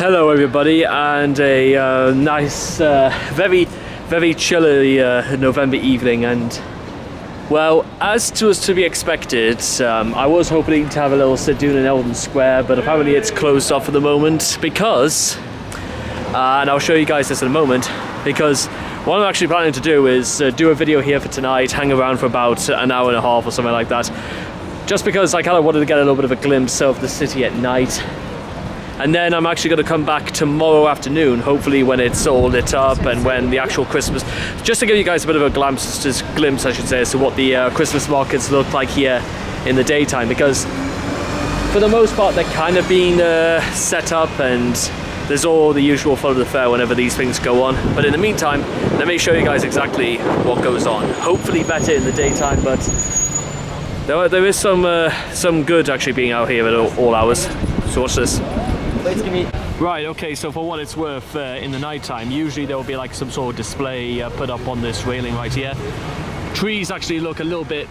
Hello everybody, and a nice, very chilly November evening, and well, as was to be expected, I was hoping to have a little sit down in Eldon Square, but apparently it's closed off for the moment because, and I'll show you guys this in a moment, because what I'm actually planning to do is do a video here for tonight, hang around for about an hour and a half or something like that, just because I kind of wanted to get a little bit of a glimpse of the city at night. And then I'm actually going to come back tomorrow afternoon, hopefully when it's all lit up and when the actual Christmas, just to give you guys a bit of a glimpse I should say, as to what the Christmas markets look like here in the daytime, because for the most part they're kind of being set up and there's all the usual fun of the fair whenever these things go on. But in the meantime, let me show you guys exactly what goes on. Hopefully better in the daytime, but there is some good actually being out here at all hours. So watch this. Right, okay, so for what it's worth, in the nighttime, usually there will be like some sort of display put up on this railing right here. Trees actually look a little bit,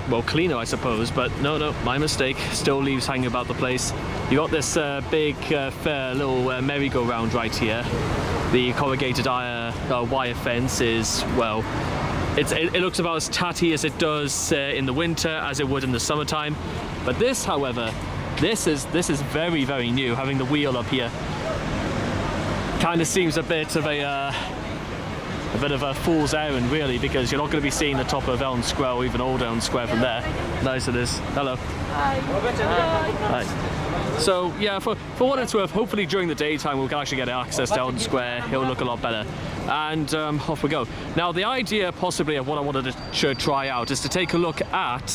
well, cleaner I suppose, but no, my mistake. Still leaves hanging about the place. You got this big, fair little merry-go-round right here. The corrugated wire fence is, well, it looks about as tatty as it does in the winter as it would in the summertime. But this, however, this is very, very new. Having the wheel up here kind of seems a bit of a fool's errand, really, because you're not going to be seeing the top of Elm Square or even Old Elm Square from there. Nice it is. Hello. Hi. Hi. So yeah, for what it's worth, hopefully during the daytime we can actually get access to Elm Square. It'll look a lot better. And off we go. Now the idea possibly of what I wanted to try out is to take a look at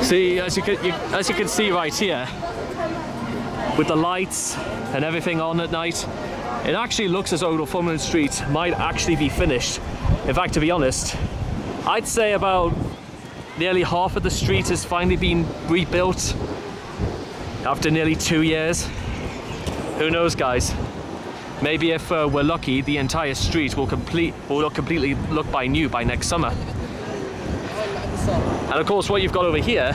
see, as you can see right here, with the lights and everything on at night, it actually looks as though Northumberland Street might actually be finished. In fact, to be honest, I'd say about nearly half of the street has finally been rebuilt after nearly 2 years. Who knows, guys? Maybe if we're lucky, the entire street will completely look new by next summer. And of course, what you've got over here,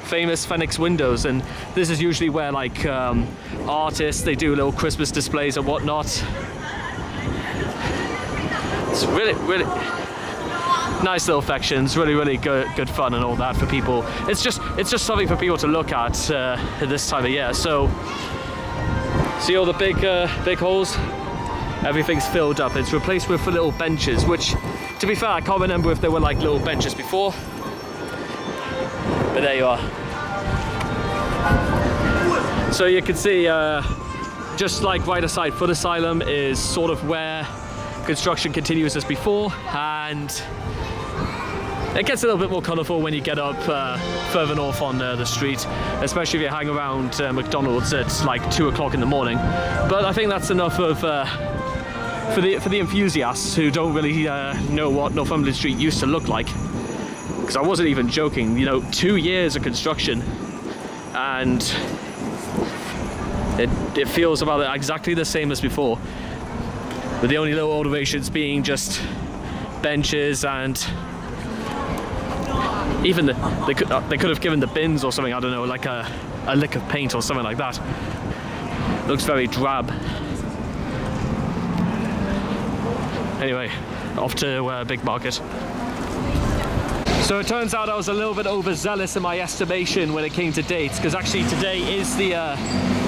famous Phoenix windows, and this is usually where like artists, they do little Christmas displays and whatnot. It's really nice little sections, really good fun and all that for people. It's just something for people to look at this time of year. So see all the big holes? Everything's filled up. It's replaced with little benches, which, to be fair, I can't remember if there were like little benches before. But there you are. So you can see, just like right aside Foot Asylum is sort of where construction continues as before, and it gets a little bit more colourful when you get up further north on the street, especially if you hang around McDonald's at like 2 o'clock in the morning. But I think that's enough of for the enthusiasts who don't really know what Northumberland Street used to look like. Because I wasn't even joking, 2 years of construction, and it feels about exactly the same as before, with the only little alterations being just benches, and even they could have given the bins or something, I don't know, like a lick of paint or something like that. Looks very drab. Anyway, off to Big Market. So it turns out I was a little bit overzealous in my estimation when it came to dates, because actually today is the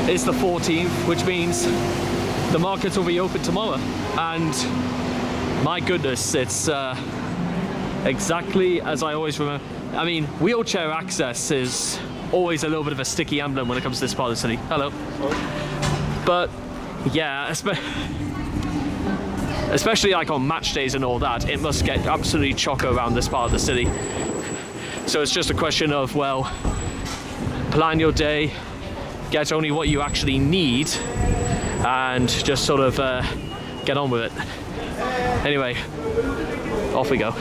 14th, which means the markets will be open tomorrow. And my goodness, it's exactly as I always remember. I mean, wheelchair access is always a little bit of a sticky emblem when it comes to this part of the city. Hello. But yeah, especially like on match days and all that, it must get absolutely chocker around this part of the city. So it's just a question of, well, plan your day, get only what you actually need, and just sort of get on with it. Anyway, off we go.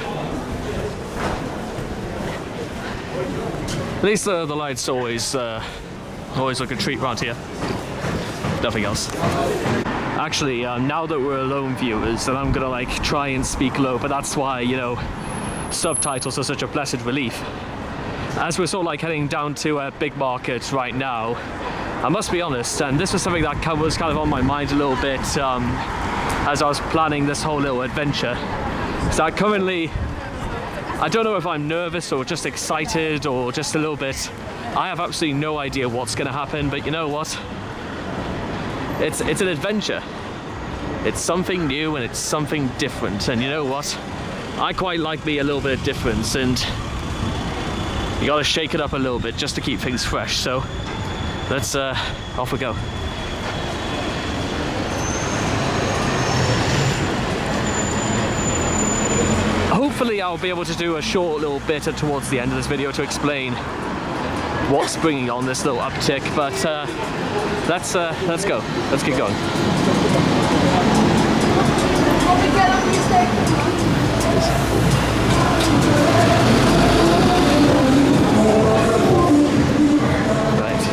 At least the lights always look a treat around here. Nothing else. Actually, now that we're alone viewers, and I'm gonna like try and speak low, but that's why, subtitles are such a blessed relief. As we're sort of like heading down to Big Market right now, I must be honest, and this was something that was kind of on my mind a little bit as I was planning this whole little adventure. So I don't know if I'm nervous or just excited or just a little bit. I have absolutely no idea what's going to happen, but you know what? It's an adventure. It's something new and it's something different, and you know what? I quite like me a little bit of difference, and you gotta shake it up a little bit just to keep things fresh. So let's off we go. Hopefully I'll be able to do a short little bit towards the end of this video to explain what's bringing on this little uptick, but let's go. Let's get going. Right.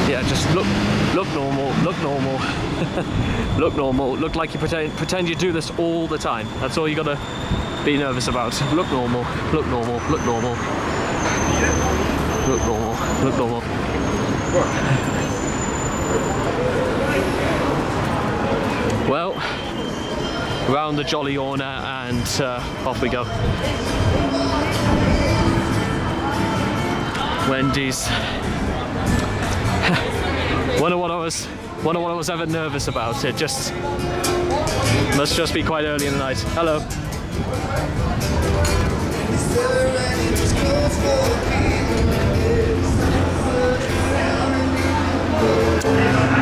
Yeah, just look normal, look normal. Look normal, look like you pretend you do this all the time. That's all you gotta be nervous about. Look normal, look normal, look normal. Look normal, look normal. Well, round the Jolly Orner and off we go. Wendy's. Wonder what I was ever nervous about. It must just be quite early in the night. Hello.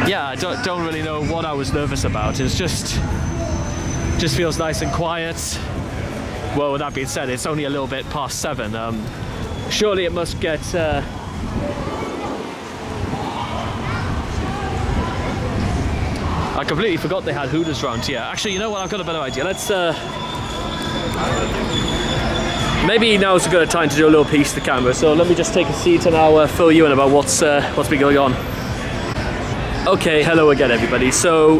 Yeah, I don't really know what I was nervous about. It's just feels nice and quiet. Well, with that being said, it's only a little bit past 7. Surely it must get I completely forgot they had Hooters round here. Actually, you know what? I've got a better idea. Let's maybe now's a good time to do a little piece to the camera. So let me just take a seat and I'll fill you in about what's been going on. Okay, hello again, everybody. So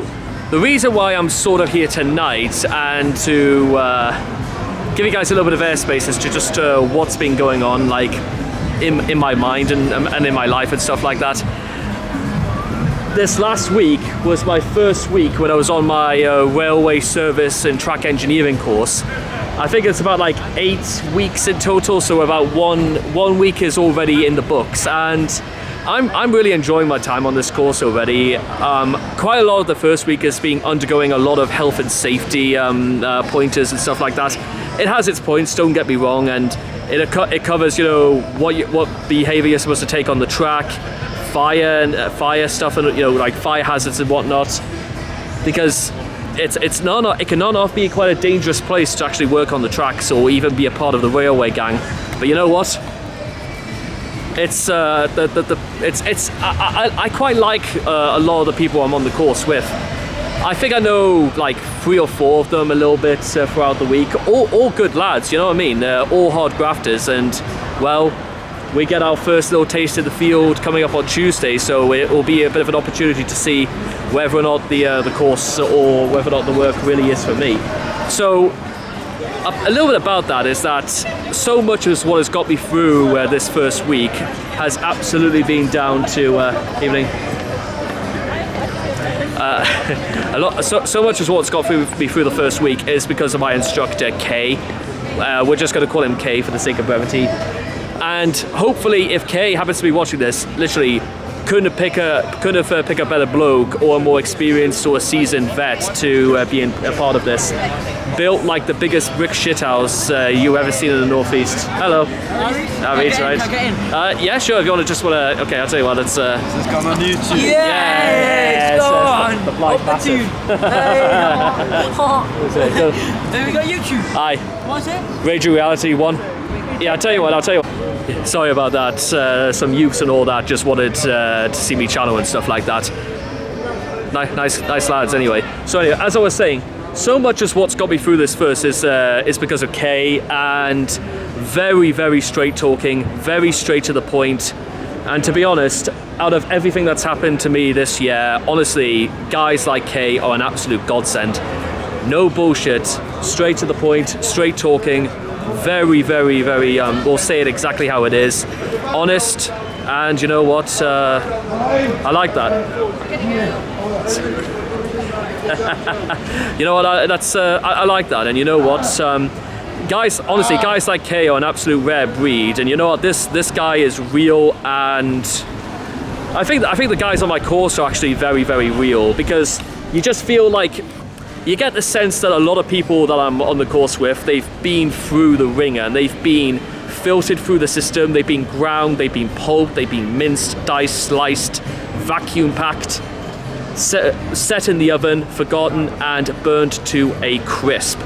the reason why I'm sort of here tonight and to give you guys a little bit of airspace is to just what's been going on, like in my mind and in my life and stuff like that. This last week was my first week when I was on my railway service and track engineering course. I think it's about like 8 weeks in total, so about one week is already in the books, and I'm really enjoying my time on this course already. Quite a lot of the first week is undergoing a lot of health and safety pointers and stuff like that. It has its points, don't get me wrong, and it covers, you know, what behavior you're supposed to take on the track, fire stuff, and, you know, like fire hazards and whatnot, because it can not be quite a dangerous place to actually work on the tracks or even be a part of the railway gang. But you know what? I quite like a lot of the people I'm on the course with. I think I know like 3 or 4 of them a little bit throughout the week. All good lads, you know what I mean? They're all hard grafters, and well, we get our first little taste of the field coming up on Tuesday, so it will be a bit of an opportunity to see whether or not the course or whether or not the work really is for me. So a little bit about that is that so much as what has got me through this first week has absolutely been down to evening. So much as what's got me through the first week is because of my instructor Kay. We're just going to call him Kay for the sake of brevity. And hopefully, if Kay happens to be watching this, literally couldn't have picked a better bloke or a more experienced or a seasoned vet to be a part of this. Built like the biggest brick shithouse you've ever seen in the Northeast. Hello. Harry, right? Yeah, sure. If you want to okay, I'll tell you what. It's gone on YouTube. Yeah, it's gone. The blind massive. Then we got YouTube. Aye. What's it? Radio Reality 1. Yeah, I'll tell you what. Sorry about that. Some youths and all that just wanted to see me channel and stuff like that. Nice lads. Anyway, so anyway, as I was saying, so much as what's got me through this first is because of Kay, and very, very straight talking, very straight to the point. And to be honest, out of everything that's happened to me this year, honestly, guys like Kay are an absolute godsend. No bullshit, straight to the point, straight talking, very, very, very. We'll say it exactly how it is, honest, and you know what? I like that. You know what? I like that, and you know what? Guys, honestly, guys like Kay are an absolute rare breed, and you know what? This guy is real, and I think the guys on my course are actually very, very real, because you just feel like you get the sense that a lot of people that I'm on the course with, they've been through the ringer, and they've been filtered through the system, they've been ground, they've been pulped, they've been minced, diced, sliced, vacuum packed, set in the oven, forgotten, and burnt to a crisp.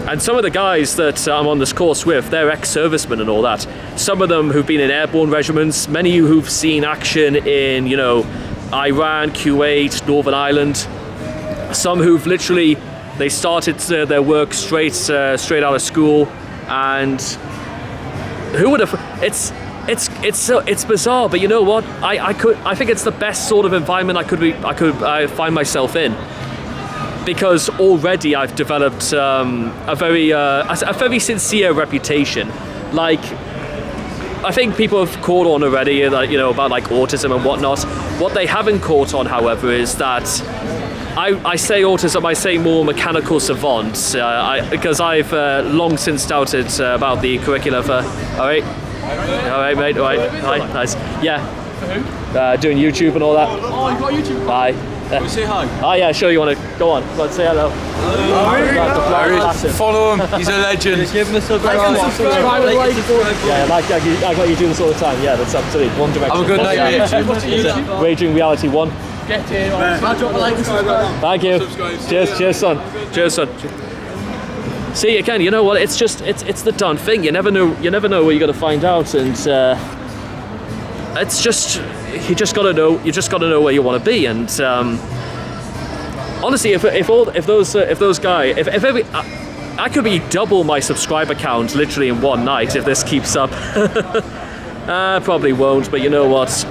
And some of the guys that I'm on this course with, they're ex-servicemen and all that. Some of them who've been in airborne regiments, many who've seen action in, you know, Iran, Kuwait, Northern Ireland. Some who've literally, they started their work straight out of school, and who would have? It's bizarre, but you know what? I think it's the best sort of environment I could find myself in, because already I've developed a very sincere reputation. Like, I think people have caught on already, you know, about like autism and whatnot. What they haven't caught on, however, is that I say autism, I say more mechanical savant, because I've long since doubted about the curricula for. All right, mate. All right, hi, nice. Yeah, doing YouTube and all that. Oh, you got YouTube? Hi. Can we say hi? Oh yeah, sure. You want to go on? Go on, say hello. Follow him. He's a legend. Give him a subscribe. Yeah, I got you doing this all the time. Yeah, that's absolutely one direction. Have a good night, mate. What's YouTube? Raging Reality 1. Get in. I'll drop a like and subscribe. Thank you. Cheers, son. See, again, you know what? It's just it's the done thing. You never know what you're gonna find out, and it's just you just gotta know. You just gotta know where you want to be, and honestly, if those guys, if every I could be double my subscriber count literally in one night if this keeps up. Probably won't, but you know what?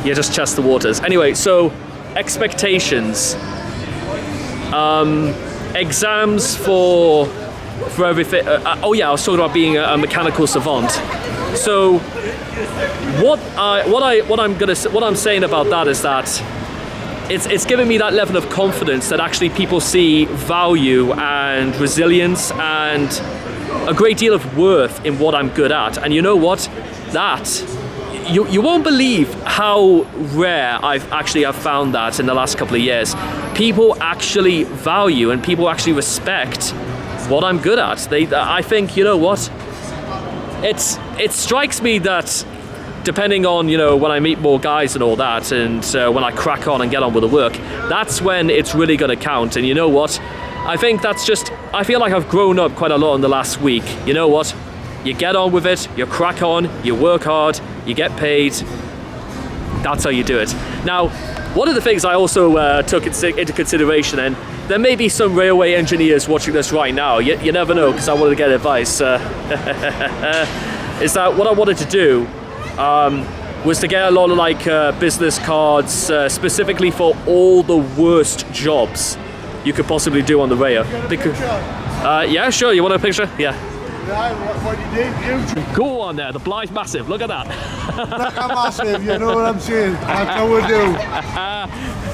You just test the waters. Anyway, so expectations. Exams for everything. Oh yeah, I was talking about being a mechanical savant. So what I'm saying about that is that it's giving me that level of confidence that actually people see value and resilience and a great deal of worth in what I'm good at. And you know what? You won't believe how rare I've found that in the last couple of years. People actually value and people actually respect what I'm good at. I think, you know what? It strikes me that depending on, you know, when I meet more guys and all that, and when I crack on and get on with the work, that's when it's really going to count. And you know what? I think I feel like I've grown up quite a lot in the last week. You know what? You get on with it, you crack on, you work hard, you get paid. That's how you do it. Now, one of the things I also took into consideration, and there may be some railway engineers watching this right now, you never know, because I wanted to get advice, is that what I wanted to do was to get a lot of like business cards specifically for all the worst jobs you could possibly do on the rail. Because, yeah, sure, you want a picture? Yeah. What you did, YouTube. Go on there, the Blythe Massive, look at that. Like a massive, you know what I'm saying? That's how we do.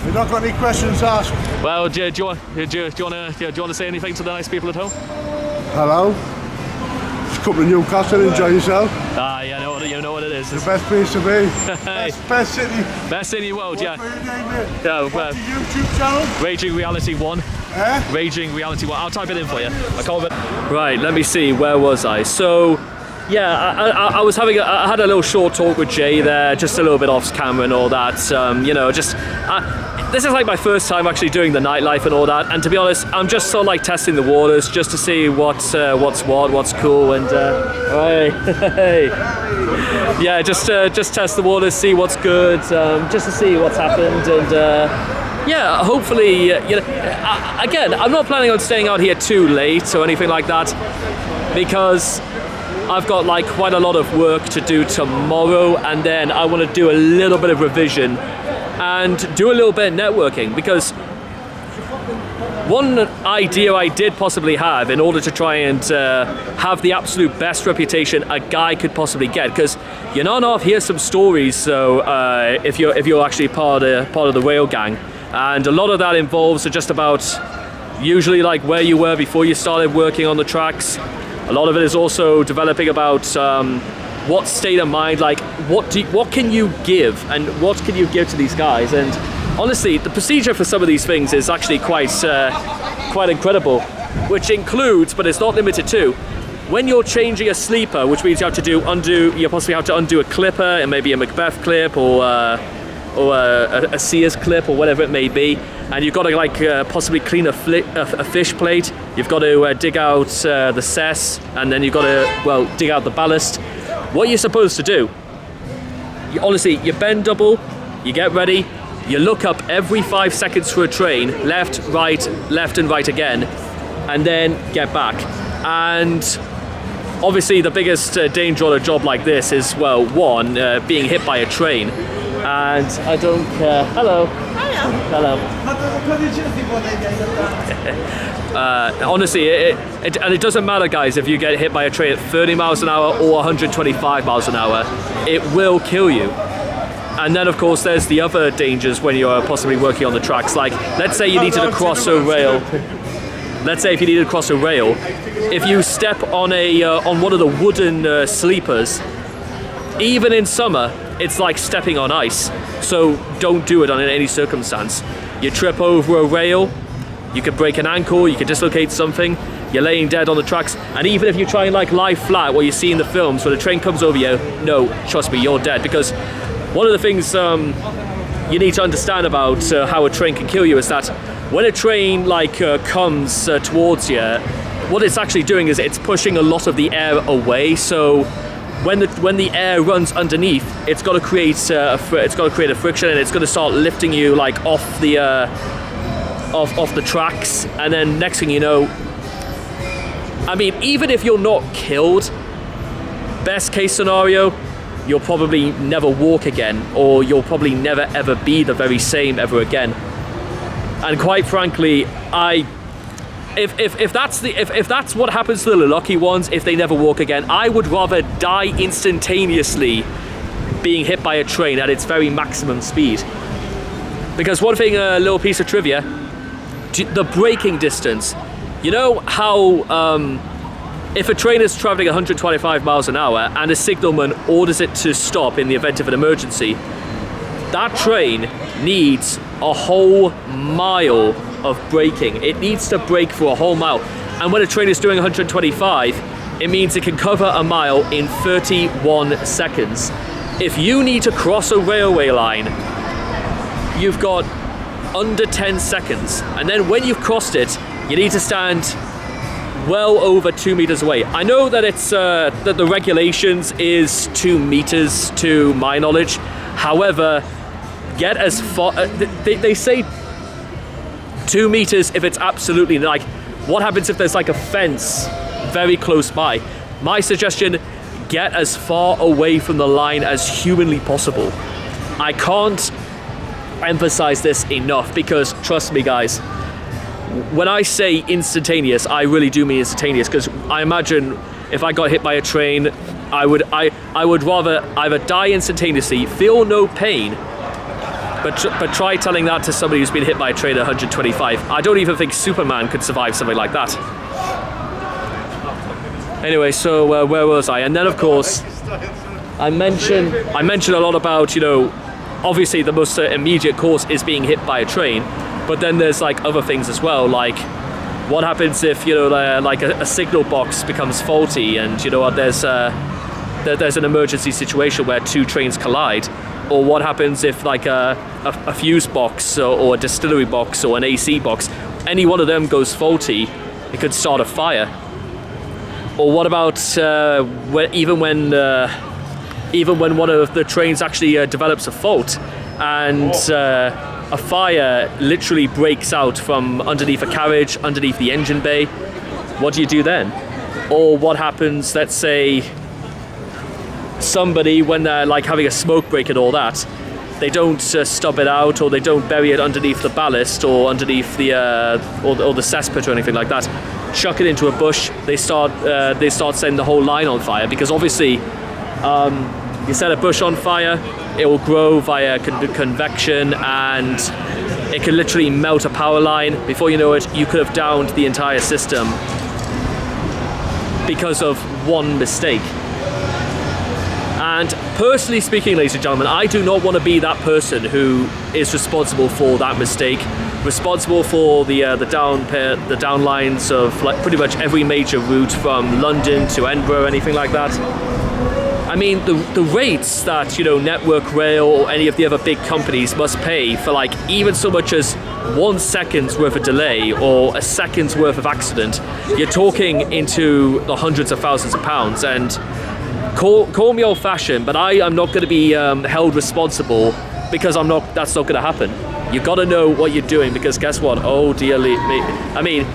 You've not got any questions asked. Well, do you want to say anything to the nice people at home? Hello. Just come to Newcastle, enjoy yourself. Yeah, you know what it is. The best place to be. Hey. Best city. Best city in the world, yeah. What's your name, mate? Yeah, What's your YouTube channel? Raging Reality 1. Raging Reality 1. I'll type it in for you. Right, let me see. Where was I? So, yeah, I had a little short talk with Jay there, just a little bit off camera and all that. You know, just this is like my first time actually doing the nightlife and all that. And to be honest, I'm just sort of like testing the waters just to see what's cool, and hey. Yeah, just test the waters, see what's good, just to see what's happened, and yeah, hopefully, you know, again, I'm not planning on staying out here too late or anything like that, because I've got like quite a lot of work to do tomorrow, and then I want to do a little bit of revision and do a little bit of networking, because one idea I did possibly have in order to try and have the absolute best reputation a guy could possibly get, because you know, I've heard some stories. So if you're actually part of the rail gang, and a lot of that involves just about usually like where you were before you started working on the tracks. A lot of it is also developing about what state of mind, like what can you give and what can you give to these guys. And honestly, the procedure for some of these things is actually quite incredible, which includes, but it's not limited to, when you're changing a sleeper, which means you have to you possibly have to undo a clipper, and maybe a Macbeth clip or a Sears clip or whatever it may be, and you've got to like possibly clean a fish plate. You've got to dig out the cess, and then you've got to dig out the ballast. What you're supposed to do, honestly, you bend double, you get ready, you look up every 5 seconds for a train, left, and right again, and then get back. And obviously the biggest danger on a job like this is, well, one, being hit by a train. And I don't care. Hello. Hello. Honestly, it doesn't matter, guys, if you get hit by a train at 30 miles an hour or 125 miles an hour, it will kill you. And then, of course, there's the other dangers when you're possibly working on the tracks. Like, let's say you needed to cross a rail. Let's say if you needed to cross a rail, if you step on one of the wooden sleepers, even in summer, it's like stepping on ice. So don't do it under any circumstance. You trip over a rail, you could break an ankle, you could dislocate something, you're laying dead on the tracks. And even if you try and like lie flat, what you see in the films, when a train comes over you, no, trust me, you're dead. Because one of the things you need to understand about how a train can kill you is that when a train comes towards you, what it's actually doing is it's pushing a lot of the air away. So when the air runs underneath, it's got to create a friction, and it's going to start lifting you like off the tracks. And then next thing you know, I mean, even if you're not killed, best case scenario, you'll probably never walk again, or you'll probably never ever be the very same ever again. And quite frankly, if that's what happens to the lucky ones, if they never walk again, I would rather die instantaneously being hit by a train at its very maximum speed. Because one thing, a little piece of trivia, the braking distance. You know how if a train is traveling 125 miles an hour and a signalman orders it to stop in the event of an emergency, that train needs a whole mile of braking. It needs to brake for a whole mile. And when a train is doing 125, it means it can cover a mile in 31 seconds. If you need to cross a railway line, you've got under 10 seconds. And then when you've crossed it, you need to stand well over 2 meters away. I know that it's that the regulations is 2 meters to my knowledge. However, get as far, they say 2 meters if it's absolutely like, what happens if there's like a fence very close by? My suggestion, get as far away from the line as humanly possible. I can't emphasize this enough, because trust me, guys, when I say instantaneous, I really do mean instantaneous, because I imagine if I got hit by a train, I would rather either die instantaneously, feel no pain, but try telling that to somebody who's been hit by a train at 125. I don't even think Superman could survive something like that. Anyway, so where was I? And then, of course, I mentioned a lot about, you know, obviously the most immediate cause is being hit by a train, but then there's like other things as well, like what happens if, you know, like a signal box becomes faulty, and, you know, there's an emergency situation where 2 trains collide. Or what happens if like a fuse box or a distillery box or an AC box, any one of them goes faulty, it could start a fire. Or what about even when one of the trains actually develops a fault, and a fire literally breaks out from underneath a carriage, underneath the engine bay? What do you do then? Or what happens, let's say, somebody, when they're like having a smoke break and all that, stub it out, or they don't bury it underneath the ballast or underneath the or the cesspit or anything like that. Chuck it into a bush. They start setting the whole line on fire, because obviously you set a bush on fire, it will grow via convection, and it can literally melt a power line. Before you know it, you could have downed the entire system because of one mistake. And personally speaking, ladies and gentlemen, I do not want to be that person who is responsible for that mistake, responsible for the down lines of like pretty much every major route from London to Edinburgh, anything like that. I mean, the rates that, Network Rail or any of the other big companies must pay for like even so much as 1 second's worth of delay or a second's worth of accident, you're talking into the hundreds of thousands of pounds. And call me old-fashioned, but I am not going to be held responsible, because that's not going to happen. You got to know what you're doing, because guess what? Oh dear me. I mean,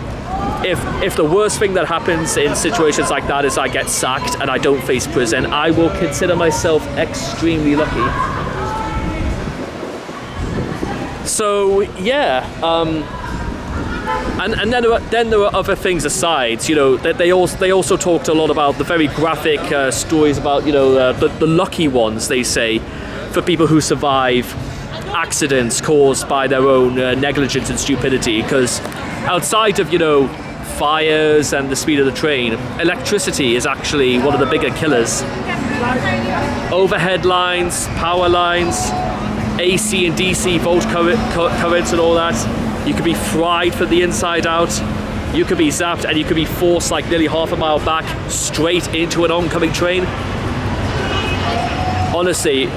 if the worst thing that happens in situations like that is I get sacked and I don't face prison, I will consider myself extremely lucky. So yeah, and then there were other things aside. That they also talked a lot about the very graphic stories about the lucky ones, they say, for people who survive accidents caused by their own negligence and stupidity. Because outside of fires and the speed of the train, electricity is actually one of the bigger killers. Overhead lines, power lines, AC and DC volt currents and all that. You could be fried from the inside out. You could be zapped, and you could be forced like nearly half a mile back straight into an oncoming train. Honestly,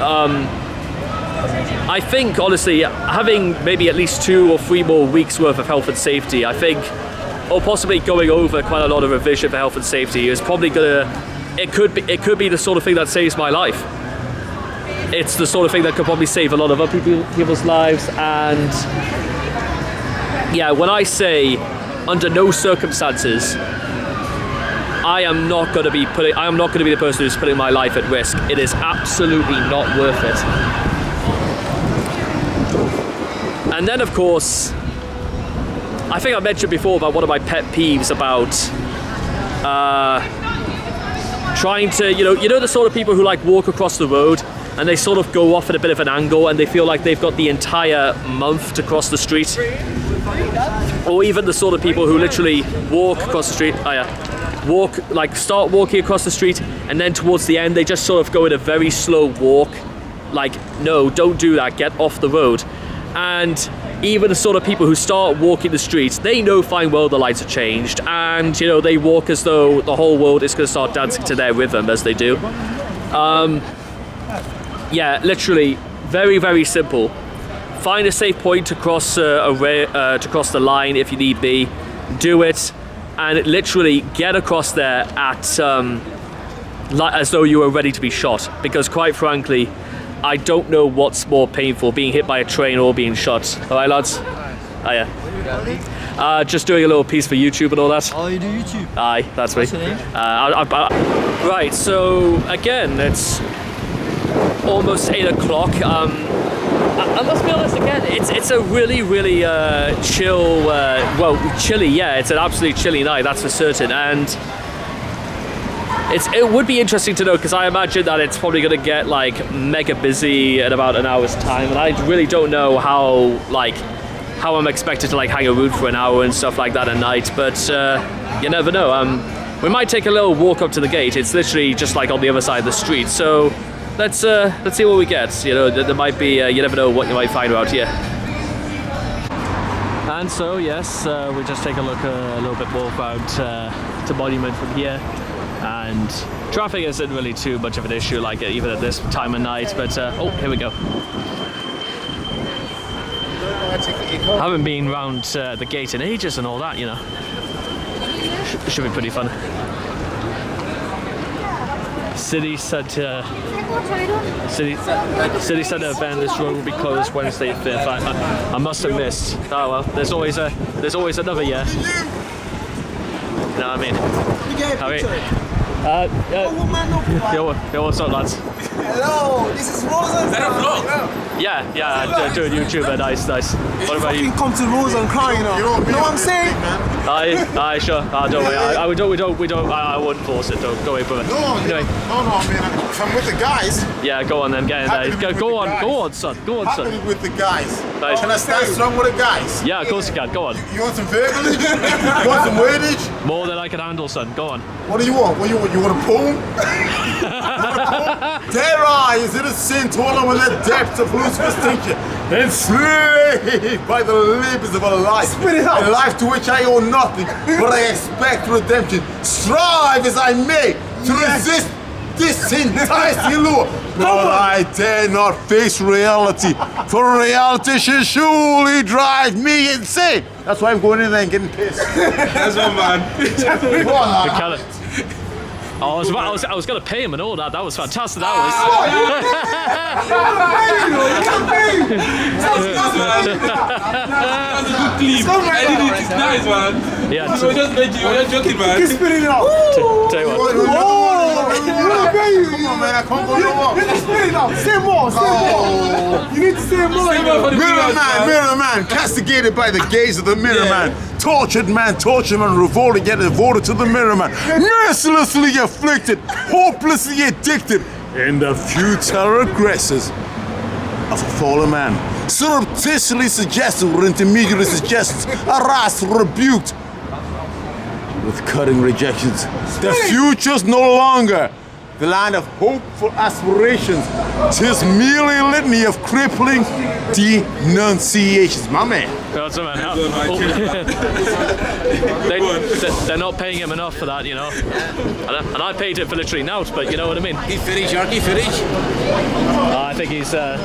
I think having maybe at least 2 or 3 more weeks worth of health and safety, I think, or possibly going over quite a lot of revision for health and safety, is probably it could be the sort of thing that saves my life. It's the sort of thing that could probably save a lot of other people's lives. And yeah, when I say under no circumstances, I am not going to be the person who's putting my life at risk. It is absolutely not worth it. And then, of course, I think I mentioned before about one of my pet peeves about trying to, the sort of people who like walk across the road and they sort of go off at a bit of an angle and they feel like they've got the entire month to cross the street. Or even the sort of people who literally walk across the street, start walking across the street, and then towards the end they just sort of go in a very slow walk. Like, no, don't do that, get off the road. And even the sort of people who start walking the streets, they know fine well the lights are changed, and they walk as though the whole world is going to start dancing to their rhythm as they do. Yeah, literally, very, very simple. Find a safe point to cross to cross the line if you need be. Do it, and literally get across there at as though you were ready to be shot. Because quite frankly, I don't know what's more painful, being hit by a train or being shot. All right, lads? Oh yeah. Just doing a little piece for YouTube and all that. Oh, you do YouTube? Aye, that's me. What's your name? Right, so again, it's almost 8 o'clock. And let's be honest again, it's a really, really chill, chilly, yeah, it's an absolutely chilly night, that's for certain. And it would be interesting to know, because I imagine that it's probably going to get like mega busy in about an hour's time, and I really don't know how I'm expected to like hang a route for an hour and stuff like that at night. But you never know. We might take a little walk up to the gate. It's literally just like on the other side of the street. So let's see what we get. There might be you never know what you might find out here. And so yes, we just take a look a little bit more about to Monument from here. And traffic isn't really too much of an issue, like even at this time of night. But oh, here we go. Haven't been round the gate in ages and all that, Should be pretty fun. City Centre event. This road will be closed Wednesday 5th. I must have missed. Oh well, there's always another year. You know what I mean? How are you? Yo, what's up, lads? Hello, this is Rosa. Is that a vlog? Yeah, doing YouTuber, nice. What about you? Come to the rules and cry, you know what I'm saying? Aye, sure. Don't worry. We don't. I wouldn't force it. Don't go away from it. No, Anyway. no, man. If I'm with the guys, Yeah, go on then. Get in there. Go on, son. happily with the guys. Nice. Can I stand strong with the guys? Yeah, of course you can. Go on. You want some verbiage? You want some wordage? More than I can handle, son. Go on. What do you want? What do you want? You want a poem? Dare I, is it a sin to all over the depths of Lucifer's thinking? Enslaved by the labors of a life. A life to which I owe nothing, but I expect redemption. Strive as I may to resist this enticing lure. But I dare not face reality, for reality should surely drive me insane. That's why I'm going in there and getting pissed. That's one man. Go on, lad. Kind of. Oh, I was gonna pay him and all that. That was fantastic. That That's a good clip. I did it. It's nice, man. was. Yeah. We were just making. We were joking, man. Spit it out. Tell you what. Come on, man. I can't go no more. Spit it out. Say more. You need to say more. Say more for the viewers, Mirror man, castigated by the gaze of the mirror man. Tortured man, revolted yet devoted to the mirror man. Mercilessly afflicted, hopelessly addicted, in the futile aggressors of a fallen man. Surreptitiously suggested with intermediary suggestions, harassed, rebuked, with cutting rejections. The future's no longer the land of hopeful aspirations. 'Tis merely a litany of crippling denunciations. My man. That's a man. They're not paying him enough for that, you know. And I paid him for literally nought, but you know what I mean. Finish. I think he's got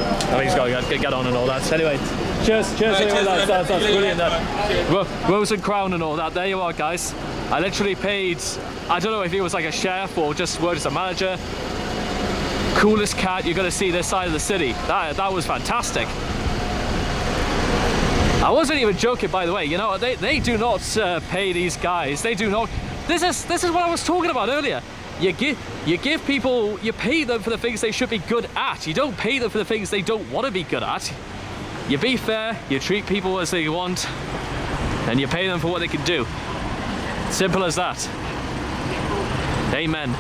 to get on and all that. Anyway, cheers. Anyway, that's brilliant. That Rose and Crown and all that. There you are, guys. I literally paid. I don't know if he was like a chef or just worked as a manager. Coolest cat you're gonna see this side of the city. That was fantastic. I wasn't even joking, by the way. You know, they do not pay these guys. They do not. This is what I was talking about earlier. You give people, you pay them for the things they should be good at. You don't pay them for the things they don't want to be good at. You be fair. You treat people as they want, and you pay them for what they can do. Simple as that. Amen.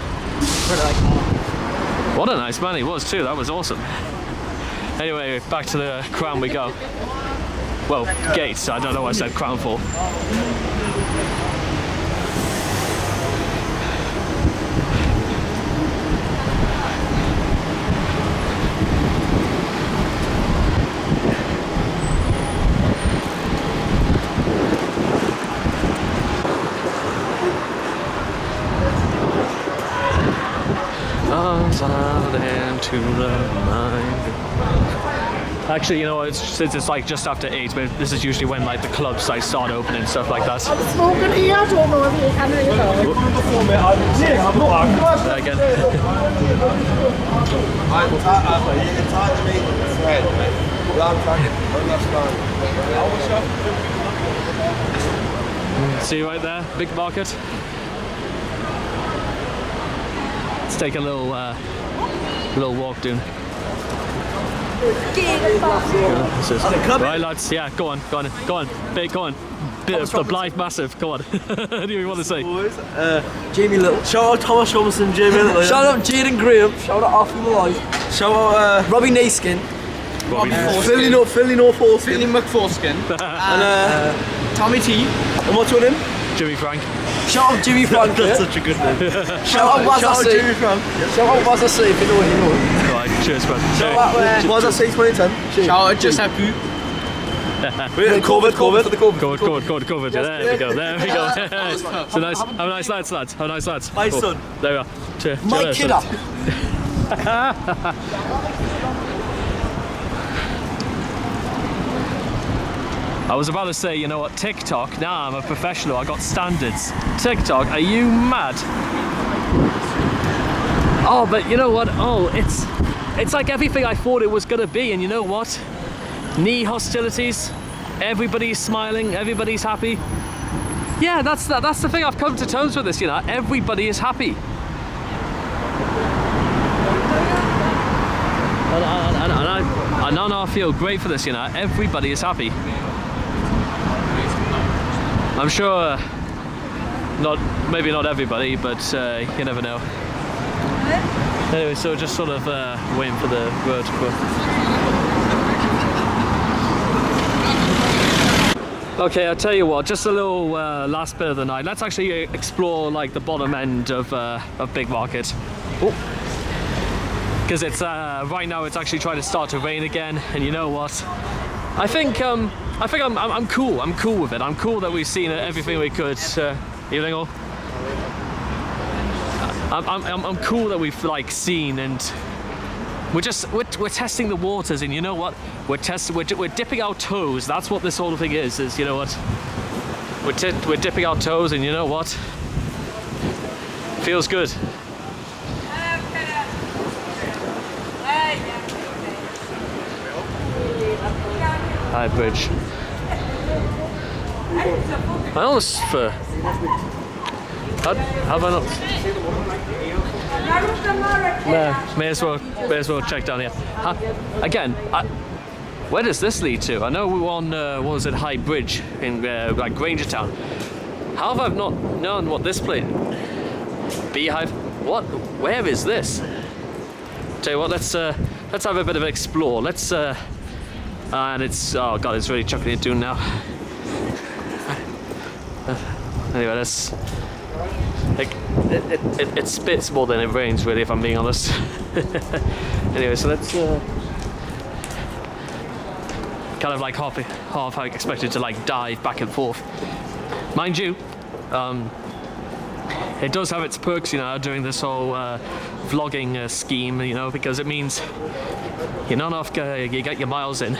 What a nice man he was too. That was awesome. Anyway, back to the Crown we go. Well, gates. I don't know what I said Crown for. Into the mind. Actually, you know, since it's like just after 8, but this is usually when like the clubs like start opening and stuff like that. I'm smoking here. I don't know if you can or you There again. See right there, big market. Let's take a little walk, dude. Right, lads. Yeah, go on. Big, go on. Bit of the Blythe Massive. Go on. What do you want to say? Jamie Little. Shout out Thomas Robinson, Jamie Little. Shout out Jaden Graham. Shout out Alfie Malloy. Shout out Robbie Naskin. Philly Norfolk. Philly McForeskin. And Tommy T. And what's your name? Jimmy Frank. Shout out Jimmy Frank. That's such a good name. Shout out Jimmy Frank. Shout out Wazza if you know what you know. Right, cheers, man. Shout out Wazza 2010. Shout out Giuseppe. Wait, COVID for the COVID. COVID. There we go. So nice. Have a nice lads. Have a nice lads. My son. There we are. Cheers. My kidder. I was about to say, you know what, TikTok, nah, I'm a professional, I got standards. TikTok, are you mad? Oh, but you know what, it's like everything I thought it was gonna be, and you know what? Knee hostilities, everybody's smiling, everybody's happy. Yeah, that's the thing, I've come to terms with this, you know, everybody is happy. And I feel great for this, you know. Everybody is happy. I'm sure, maybe not everybody, but you never know. Anyway, so just sort of waiting for the road to cross. Okay, I'll tell you what, just a little last bit of the night. Let's actually explore like the bottom end of Big Market. Because it's right now it's actually trying to start to rain again, and you know what? I think I'm cool. I'm cool with it. I'm cool that we've seen everything we could. Evening all. I'm cool that we've like seen, and we're testing the waters, and you know what? We're dipping our toes. That's what this whole thing is you know what? We're dipping our toes, and you know what? Feels good. High Bridge. I almost for. Have I not? No, may as well check down here. Again, where does this lead to? I know we were on what was it, High Bridge in like Grangertown. How have I not known what this place? Beehive? What? Where is this? Tell you what, let's have a bit of an explore. Let's and it's, oh god, it's really chucking it down now. Anyway, let's. Like, it spits more than it rains, really, if I'm being honest. Anyway, so let's kind of like half expected to like dive back and forth. Mind you, it does have its perks, you know, doing this whole vlogging scheme, you know, because it means you're not off, you get your miles in.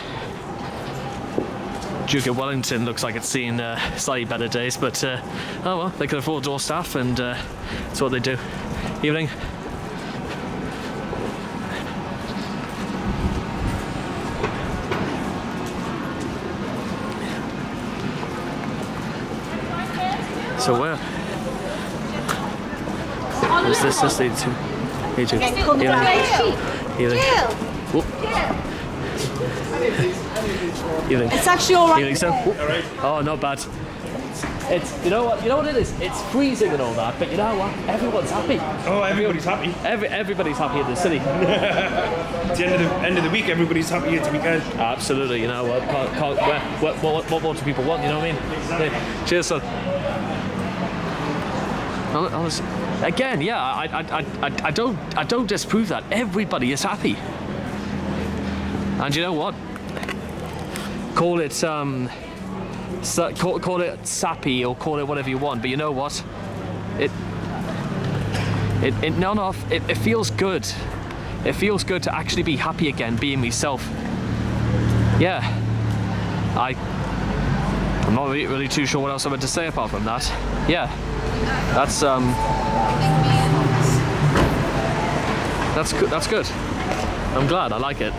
Duke of Wellington looks like it's seen slightly better days, but oh well, they can afford door staff, and that's what they do. Evening. So where is this lead to? Evening. It's actually alright. Evening, sir. Oh, not bad. It's, you know what it is? It's freezing and all that, but you know what? Everyone's happy. Oh, everybody's happy. Everybody's happy in the city. It's the end of the week, everybody's happy it's the weekend. Absolutely, you know what? What more do people want, you know what I mean? Yeah. Cheers, son. Honestly, again, yeah, I don't disprove that. Everybody is happy. And you know what? Call it call it sappy or call it whatever you want, but you know what? It feels good. It feels good to actually be happy again, being myself. Yeah. I'm not really too sure what else I'm meant to say apart from that. Yeah. That's good. That's good. I'm glad. I like it.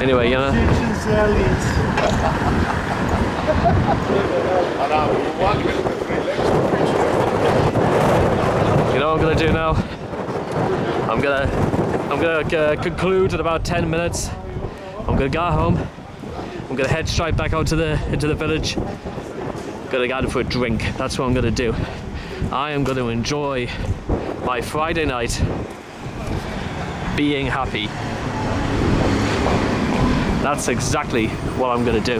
Anyway, you know. You know what I'm gonna do now? I'm gonna conclude in about 10 minutes. I'm gonna go home. I'm gonna head straight back out into the village. Gonna go for a drink. That's what I'm gonna do. I am gonna enjoy my Friday night being happy. That's exactly what I'm gonna do.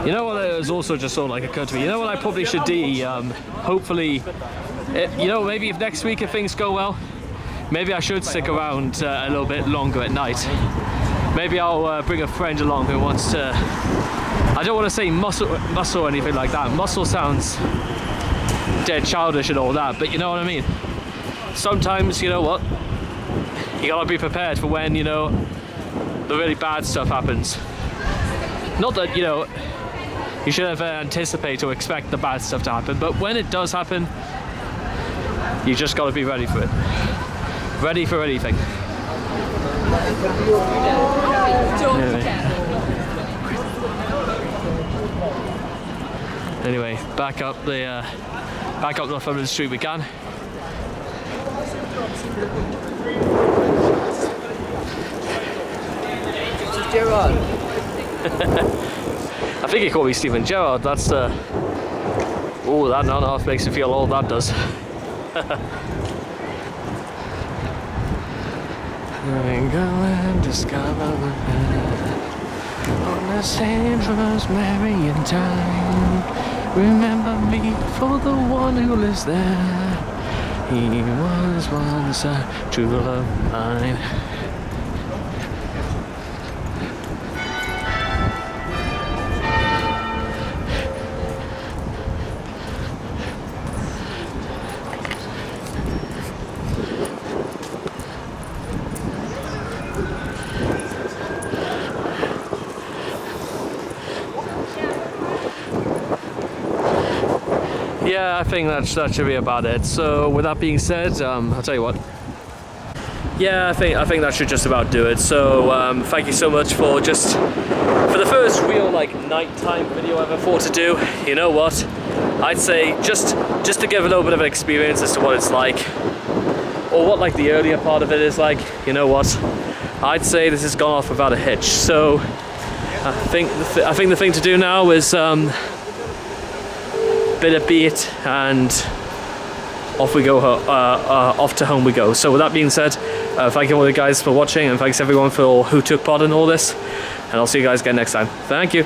You know what has also just sort of like occurred to me? You know what I probably should do? Hopefully, you know, maybe if next week if things go well, maybe I should stick around a little bit longer at night. Maybe I'll bring a friend along who wants to. I don't want to say muscle or anything like that. Muscle sounds dead childish and all that, but you know what I mean. Sometimes, you know what, you gotta be prepared for when, you know, the really bad stuff happens. Not that, you know, you should ever anticipate or expect the bad stuff to happen, but when it does happen, you just gotta be ready for it. Ready for anything. Anyway. Anyway, back up Northumberland Street we can. Gerard. I think he called me Stephen Gerrard. That's oh, that now makes me feel old. That does. And go and discover on the same rosemary in time. Remember me for the one who lives there. He was once a true love of mine. Yeah, I think that should be about it. So with that being said, I'll tell you what. Yeah, I think that should just about do it. So thank you so much for the first real like nighttime video I ever thought to do. You know what? I'd say just to give a little bit of an experience as to what it's like, or what like the earlier part of it is like. You know what? I'd say this has gone off without a hitch. So I think the thing to do now is bit of beat and off we go, off to home we go. So with that being said, thank you all you guys for watching, and thanks everyone who took part in all this, and I'll see you guys again next time. Thank you.